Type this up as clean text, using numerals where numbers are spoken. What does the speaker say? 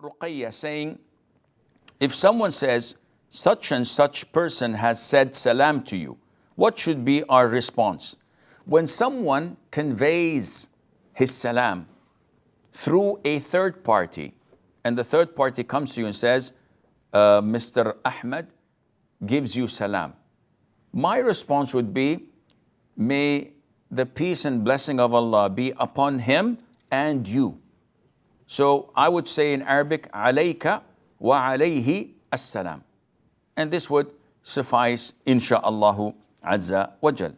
Ruqayya saying, if someone says, such and such person has said salam to you, what should be our response? When someone conveys his salam through a third party, and the third party comes to you and says, Mr. Ahmed gives you salam, my response would be, may the peace and blessing of Allah be upon him and you. So I would say in Arabic, Alaika alaihi, assalam. And this would suffice, insha'Allah azza wa jal.